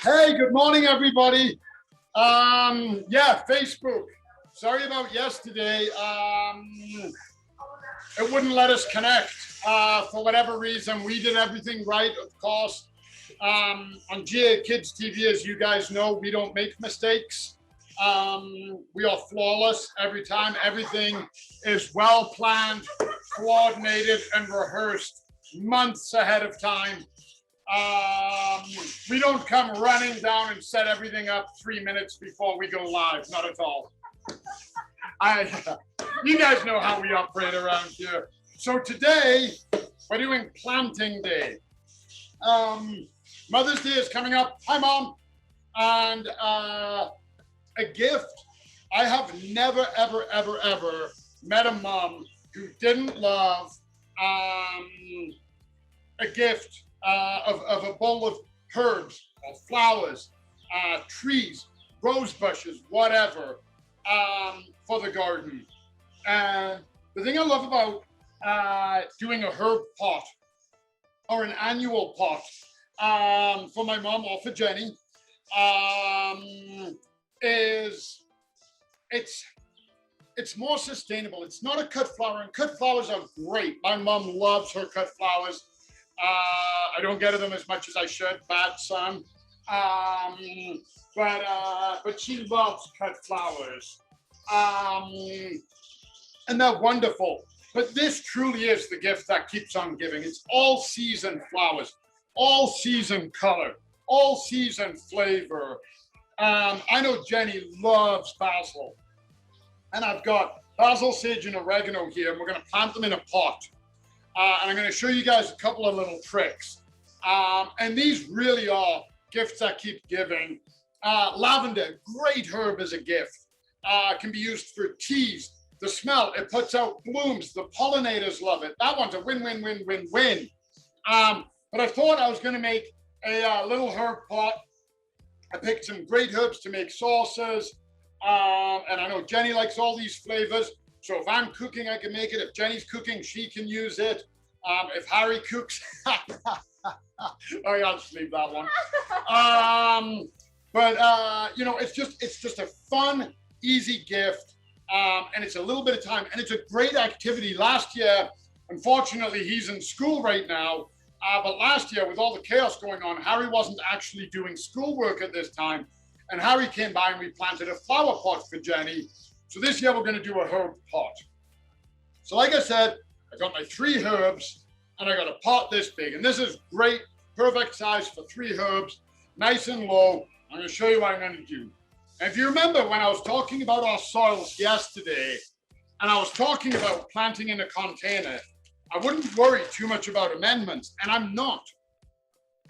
Hey, good morning, everybody. Yeah, Facebook. Sorry about yesterday. It wouldn't let us connect for whatever reason. We did everything right, of course. On GAKidsTV, as you guys know, we don't make mistakes. We are flawless every time. Everything is well planned, coordinated, and rehearsed months ahead of time. We don't come running down and set everything up 3 minutes before we go live. Not at all. You guys know how we operate around here. So today we're doing planting day. Mother's Day is coming up. Hi, Mom. And a gift. I have never, ever, ever, ever met a mom who didn't love a gift of a bowl of herbs or flowers, trees, rose bushes, whatever, for the garden. And the thing I love about doing a herb pot or an annual pot for my mom or for Jenny is it's more sustainable. It's not a cut flower, and cut flowers are great. My mom loves her cut flowers. I don't get them as much as I should, bad son. But she loves cut flowers. And they're wonderful. But this truly is the gift that keeps on giving. It's all season flowers, all season color, all season flavor. I know Jenny loves basil. And I've got basil, sage, and oregano here, and we're gonna plant them in a pot. And I'm going to show you guys a couple of little tricks. And these really are gifts that keep giving. Lavender, great herb as a gift. Can be used for teas. The smell, it puts out blooms. The pollinators love it. That one's a win, win, win, win, win. But I thought I was going to make a little herb pot. I picked some great herbs to make sauces. And I know Jenny likes all these flavors. So if I'm cooking, I can make it. If Jenny's cooking, she can use it. If Harry cooks, oh yeah, I'll just leave that one. You know, it's just a fun, easy gift, and it's a little bit of time, and it's a great activity. Last year, unfortunately, he's in school right now. But last year, with all the chaos going on, Harry wasn't actually doing schoolwork at this time, and Harry came by and we planted a flower pot for Jenny. So this year we're going to do a herb pot. So like I said, I got my 3 herbs and I got a pot this big. And this is great, perfect size for 3 herbs, nice and low. I'm going to show you what I'm going to do. And if you remember when I was talking about our soils yesterday, and I was talking about planting in a container, I wouldn't worry too much about amendments. And I'm not.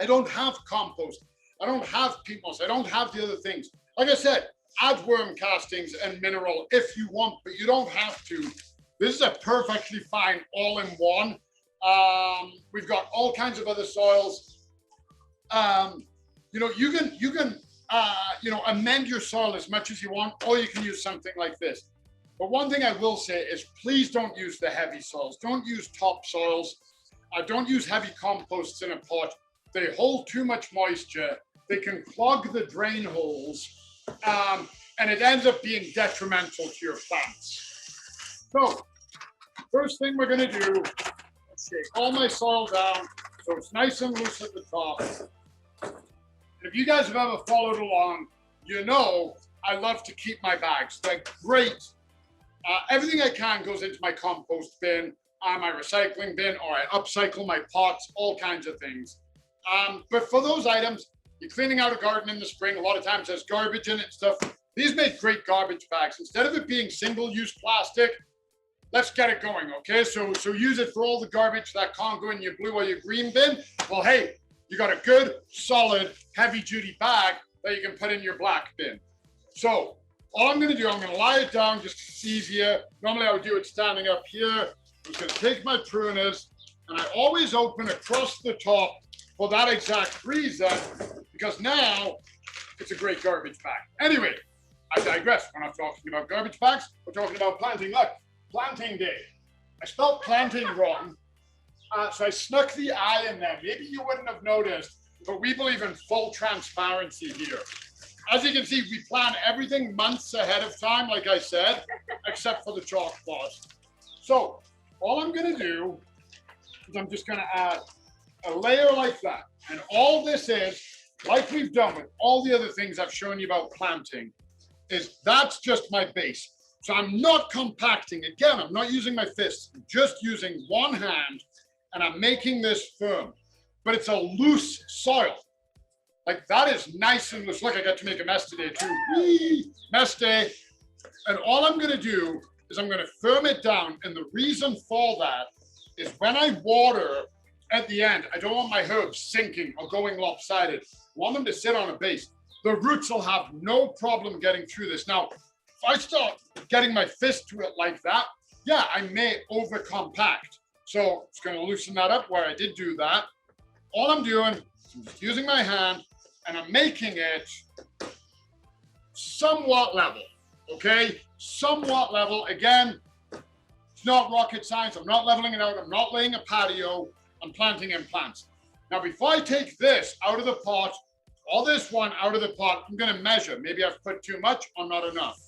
I don't have compost. I don't have peat moss. I don't have the other things. Like I said, add worm castings and mineral if you want, but you don't have to. This is a perfectly fine all-in-one. We've got all kinds of other soils. You know, you can you know, amend your soil as much as you want, or you can use something like this. But one thing I will say is please don't use the heavy soils. Don't use topsoils. Don't use heavy composts in a pot. They hold too much moisture. They can clog the drain holes. And it ends up being detrimental to your plants. So, first thing we're going to do is shake all my soil down so it's nice and loose at the top. If you guys have ever followed along, you know I love to keep my bags. They're great. Everything I can goes into my compost bin, my recycling bin, or I upcycle my pots, all kinds of things. But for those items, you're cleaning out a garden in the spring, a lot of times there's garbage in it and stuff. These make great garbage bags. Instead of it being single-use plastic, let's get it going, okay? So use it for all the garbage that can't go in your blue or your green bin. Well, hey, you got a good, solid, heavy-duty bag that you can put in your black bin. So all I'm gonna do, I'm gonna lie it down just 'cause it's easier. Normally I would do it standing up here. I'm just gonna take my pruners, and I always open across the top for that exact reason, because now it's a great garbage bag. Anyway, I digress. We're not talking about garbage bags. We're talking about planting. Look, planting day. I spelled planting wrong. So I snuck the I in there. Maybe you wouldn't have noticed, but we believe in full transparency here. As you can see, we plan everything months ahead of time, like I said, except for the chalk pot. So all I'm gonna do is I'm just gonna add a layer like that. And all this is, like we've done with all the other things I've shown you about planting, is that's just my base. So I'm not compacting. Again, I'm not using my fists. I'm just using one hand, and I'm making this firm. But it's a loose soil. Like that is nice and loose. Look, I got to make a mess today too. Whee! Mess day. And all I'm gonna do is I'm gonna firm it down. And the reason for that is when I water at the end, I don't want my herbs sinking or going lopsided. I want them to sit on a base. The roots will have no problem getting through this. Now, if I start getting my fist to it like that, yeah, I may over compact. So it's gonna loosen that up where I did do that. All I'm doing is I'm just using my hand and I'm making it somewhat level, okay? Somewhat level. Again, it's not rocket science. I'm not leveling it out. I'm not laying a patio. I'm planting in plants. Now, before I take this out of the pot, or this one out of the pot, I'm gonna measure. Maybe I've put too much or not enough.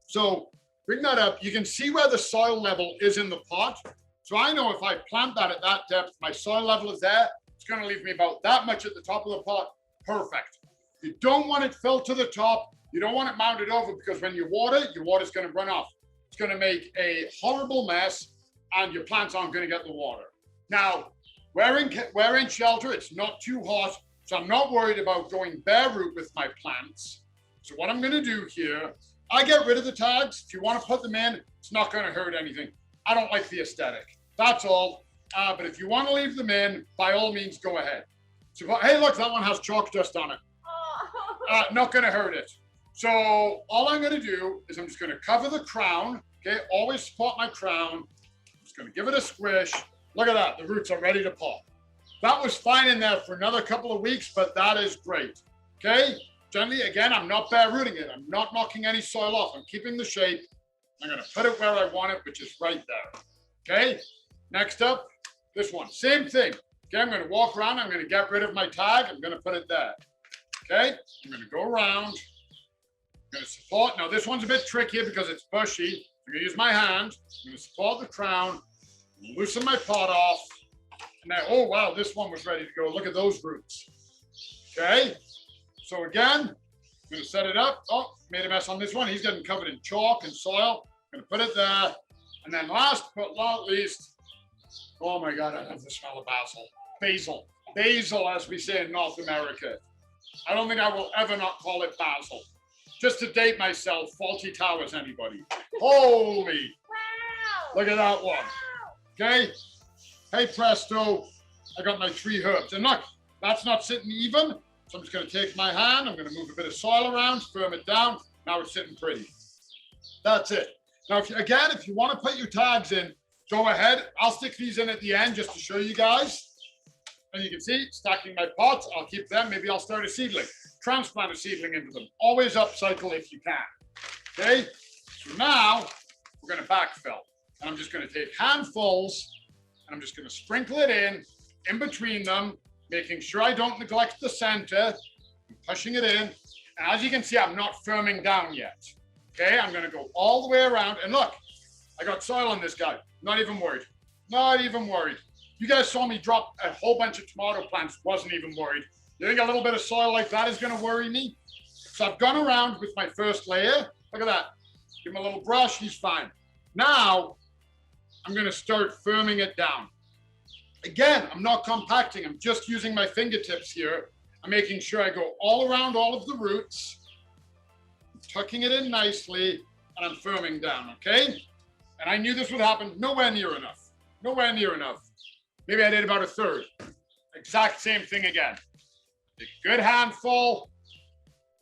So bring that up. You can see where the soil level is in the pot. So I know if I plant that at that depth, my soil level is there. It's gonna leave me about that much at the top of the pot. Perfect. You don't want it filled to the top. You don't want it mounted over because when you water, your water's gonna run off. It's gonna make a horrible mess and your plants aren't gonna get the water. Now, we're in shelter, it's not too hot, so I'm not worried about going bare root with my plants. So what I'm gonna do here, I get rid of the tags. If you wanna put them in, it's not gonna hurt anything. I don't like the aesthetic, that's all. But if you wanna leave them in, by all means, go ahead. So, hey, look, that one has chalk dust on it. Not gonna hurt it. So all I'm gonna do is I'm just gonna cover the crown, okay? Always support my crown. I'm just gonna give it a squish. Look at that, the roots are ready to pop. That was fine in there for another couple of weeks, but that is great, okay? Gently, again, I'm not bare rooting it. I'm not knocking any soil off. I'm keeping the shape. I'm gonna put it where I want it, which is right there, okay? Next up, this one, same thing. Okay, I'm gonna walk around, I'm gonna get rid of my tag, I'm gonna put it there. Okay, I'm gonna go around, I'm gonna support. Now this one's a bit trickier because it's bushy. I'm gonna use my hand, I'm gonna support the crown, loosen my pot off, and then, oh wow, this one was ready to go. Look at those roots. Okay, so again, I'm gonna set it up. Oh, made a mess on this one. He's getting covered in chalk and soil. I'm gonna put it there. And then last but not least, oh my God, I love the smell of basil. Basil. Basil, as we say in North America. I don't think I will ever not call it basil. Just to date myself, Faulty Towers, anybody? Holy. Wow. Look at that one. Wow. Okay. Hey, presto. I got my 3 herbs. And look, that's not sitting even. So I'm just going to take my hand. I'm going to move a bit of soil around, firm it down. Now it's sitting pretty. That's it. Now, if you want to put your tags in, go ahead. I'll stick these in at the end just to show you guys. And you can see, stacking my pots. I'll keep them. Maybe I'll start a seedling. Transplant a seedling into them. Always upcycle if you can. Okay? So now, we're going to backfill. And I'm just going to take handfuls, and I'm just going to sprinkle it in between them, making sure I don't neglect the center. I'm pushing it in. And as you can see, I'm not firming down yet. Okay? I'm going to go all the way around. And look, I got soil on this guy. Not even worried. Not even worried. You guys saw me drop a whole bunch of tomato plants. Wasn't even worried. You think a little bit of soil like that is going to worry me? So I've gone around with my first layer. Look at that. Give him a little brush. He's fine. Now, I'm going to start firming it down. Again, I'm not compacting. I'm just using my fingertips here. I'm making sure I go all around all of the roots, tucking it in nicely, and I'm firming down, okay? And I knew this would happen. Nowhere near enough. Nowhere near enough. Maybe I did about a third. Exact same thing again. Take a good handful,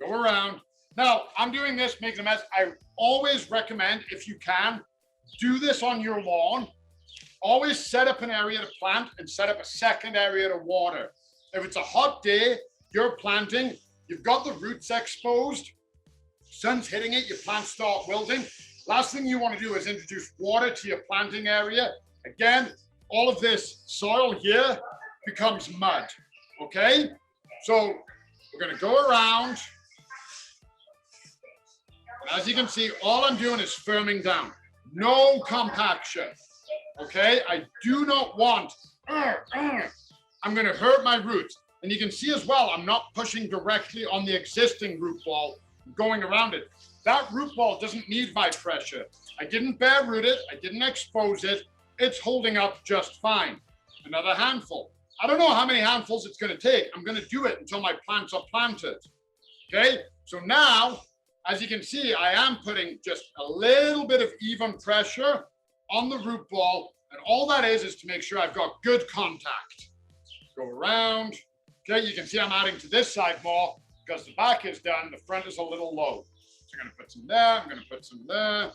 go around. Now, I'm doing this, making a mess. I always recommend, if you can, do this on your lawn. Always set up an area to plant and set up a second area to water. If it's a hot day, you're planting, you've got the roots exposed, sun's hitting it, your plants start wilting. Last thing you want to do is introduce water to your planting area. Again, all of this soil here becomes mud. okay? So we're gonna go around. And as you can see, all I'm doing is firming down. No compaction, okay? I do not want, I'm gonna hurt my roots. And you can see as well, I'm not pushing directly on the existing root ball, going around it. That root ball doesn't need my pressure. I didn't bare root it, I didn't expose it. It's holding up just fine. Another handful. I don't know how many handfuls it's gonna take. I'm gonna do it until my plants are planted, okay? So now, as you can see, I am putting just a little bit of even pressure on the root ball, and all that is to make sure I've got good contact. Go around. Okay, you can see I'm adding to this side more because the back is done, the front is a little low. So I'm gonna put some there, I'm gonna put some there. I'm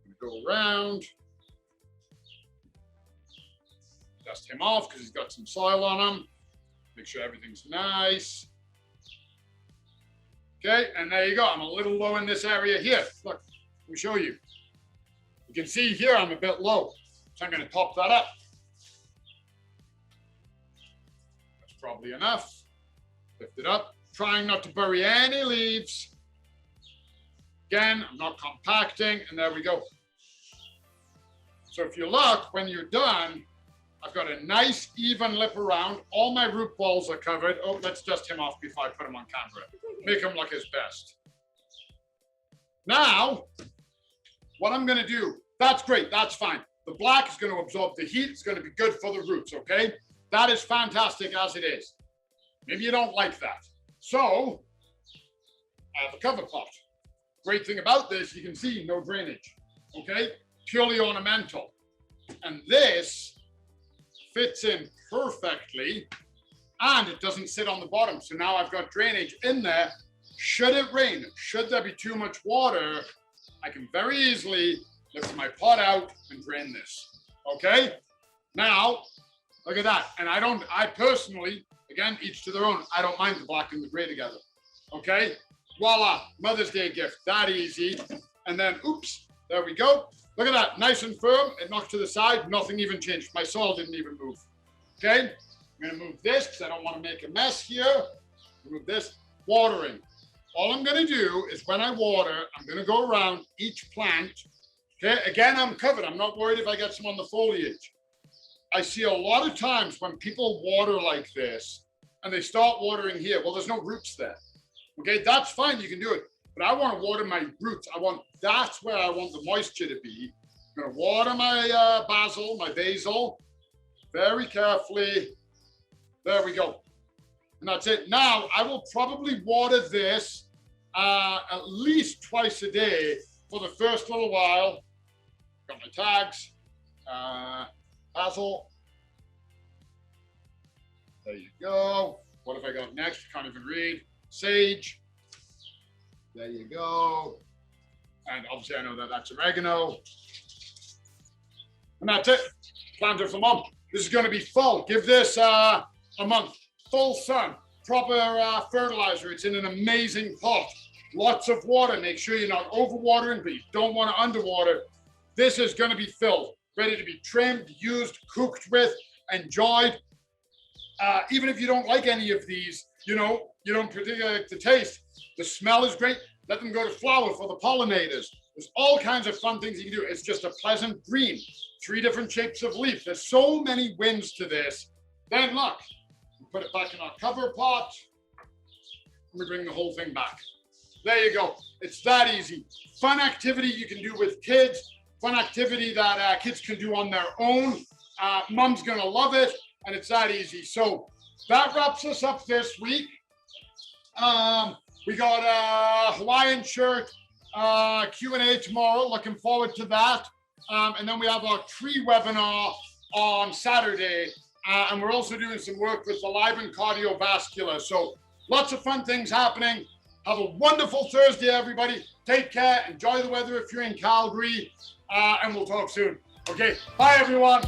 gonna go around. Dust him off because he's got some soil on him. Make sure everything's nice. Okay, and there you go. I'm a little low in this area here. Look, let me show you. You can see here I'm a bit low. So I'm gonna top that up. That's probably enough. Lift it up, trying not to bury any leaves. Again, I'm not compacting, and there we go. So if you look, when you're done, I've got a nice even lip around. All my root balls are covered. Oh, let's dust him off before I put him on camera. Make him look his best. Now, what I'm gonna do, that's great, that's fine. The black is gonna absorb the heat. It's gonna be good for the roots, okay? That is fantastic as it is. Maybe you don't like that. So, I have a cover pot. Great thing about this, you can see no drainage, okay? Purely ornamental. And this fits in perfectly, and it doesn't sit on the bottom. So now I've got drainage in there. Should it rain, should there be too much water, I can very easily lift my pot out and drain this, okay? Now, look at that. And I personally, again, each to their own, I don't mind the black and the gray together, okay? Voila, Mother's Day gift, that easy. And then, oops, there we go. Look at that, nice and firm. It knocked to the side, nothing even changed. My soil didn't even move, okay? I'm gonna move this because I don't want to make a mess here. Move this, watering. All I'm gonna do is when I water, I'm gonna go around each plant, okay? Again, I'm covered. I'm not worried if I get some on the foliage. I see a lot of times when people water like this and they start watering here, well, there's no roots there, okay? That's fine, you can do it. But I want to water my roots. That's where I want the moisture to be. I'm gonna water my basil, very carefully. There we go. And that's it. Now, I will probably water this at least twice a day for the first little while. Got my tags, basil. There you go. What have I got next? Can't even read. Sage. There you go. And obviously I know that that's oregano. And that's it. Plant it for Mom. This is going to be full. Give this a month. Full sun. Proper fertilizer. It's in an amazing pot. Lots of water. Make sure you're not overwatering, but you don't want to underwater. This is going to be filled. Ready to be trimmed, used, cooked with, enjoyed. Even if you don't like any of these, you don't particularly like the taste. The smell is great. Let them go to flower for the pollinators. There's all kinds of fun things you can do. It's just a pleasant green. 3 different shapes of leaf. There's so many wins to this. Then look, we put it back in our cover pot. And we bring the whole thing back. There you go. It's that easy. Fun activity you can do with kids. Fun activity that kids can do on their own. Mom's gonna love it, and it's that easy. So that wraps us up this week. We got a Hawaiian shirt Q&A tomorrow. Looking forward to that. And then we have our tree webinar on Saturday. And we're also doing some work with the Live and Cardiovascular. So lots of fun things happening. Have a wonderful Thursday, everybody. Take care. Enjoy the weather if you're in Calgary. And we'll talk soon. Okay. Bye, everyone.